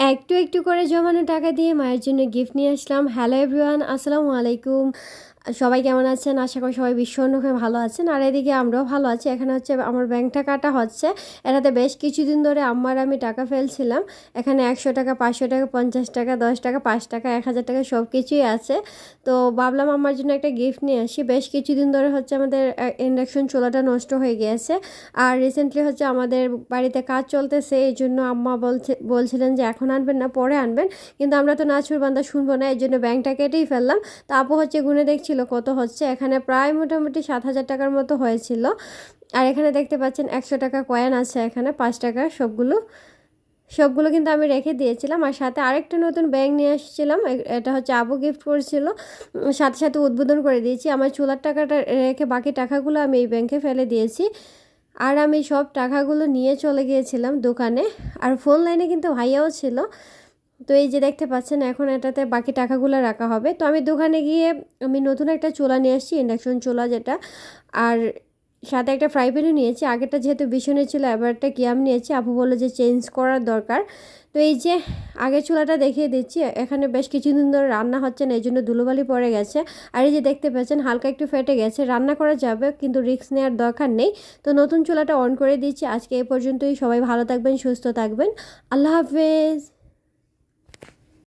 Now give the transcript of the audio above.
একটু, একটু করে জমানো টাকা দিয়ে মায়ের জন্য গিফট নিয়ে আসলাম। হ্যালো এভরিওয়ান, আসসালামু আলাইকুম। সবাই কেমন আছেন? আশা করি সবাই ভীষণভাবে ভালো আছেন। আর এদিকে আমরাও ভালো আছি। এখানে হচ্ছে আমার ব্যাংকটা কাটা হচ্ছে। এটাতে বেশ কিছুদিন ধরে আম্মা আর আমি টাকা ফেলছিলাম। এখানে ৳১০০, ৳৫০০, ৳৫০, ৳১০, ৳৫, ৳১,০০০ সব কিছুই আছে। তো ভাবলাম আম্মার জন্য একটা গিফট নিয়ে আসি। বেশ কিছুদিন ধরে হচ্ছে আমাদের ইন্ডাকশন চুলাটা নষ্ট হয়ে গিয়েছে। আর রিসেন্টলি হচ্ছে আমাদের বাড়িতে কাজ চলতেছে। এইজন্য আম্মা বলছিলেন যে এখন আনবেন না, পরে আনবেন। কিন্তু আমরা তো নাছোড়বান্দা শুনবো না। এজন্য ব্যাংকটা কেটেই ফেললাম। তো আপু হচ্ছে গুনে দেখছিল কত হচ্ছে। এখানে প্রায় মোটামুটি ৳৭,০০০ মতো হয়েছিল। আর এখানে দেখতে পাচ্ছেন ৳১০০ কয়েন আছে, এখানে ৳৫ সবগুলো কিন্তু আমি রেখে দিয়েছিলাম। আর সাথে আরেকটা নতুন ব্যাংক নিয়ে আসছিলাম। এটা হচ্ছে আপু গিফট করেছিল। সাথে, সাথে উদ্বোধন করে দিয়েছি। আমার চুলার টাকাটা রেখে বাকি টাকাগুলো আমি এই ব্যাংকে ফেলে দিয়েছি। আর আমি সব টাকাগুলো নিয়ে চলে গিয়েছিলাম দোকানে। আর ফোন লাইনে কিন্তু ভাইয়াও ছিল। তো এই যে দেখতে পাচ্ছেন এখন এটাতে বাকি টাকাগুলো রাখা হবে। তো আমি দোকানে গিয়ে আমি নতুন একটা চুলা নিয়ে আসছি, ইন্ডাকশন চুলা যেটা। আর সাথে একটা ফ্রাই প্যানও নিয়েছি। আগেরটা যেহেতু বিছুনে ছিল, এবার একটা কিয়াম নিয়েছি। আপু বললো যে চেঞ্জ করার দরকার। তো এই যে আগের চুলাটা দেখিয়ে দিচ্ছি। এখানে বেশ কিছুদিন ধরে রান্না হচ্ছে না, এই জন্য ধুলোবালি পড়ে গেছে। আর এই যে দেখতে পাচ্ছেন হালকা একটু ফেটে গেছে। রান্না করা যাবে কিন্তু রিস্ক নেওয়ার দরকার নেই। তো নতুন চুলাটা অন করে দিচ্ছি। আজকে এই পর্যন্তই। সবাই ভালো থাকবেন, সুস্থ থাকবেন। আল্লাহ হাফেজ।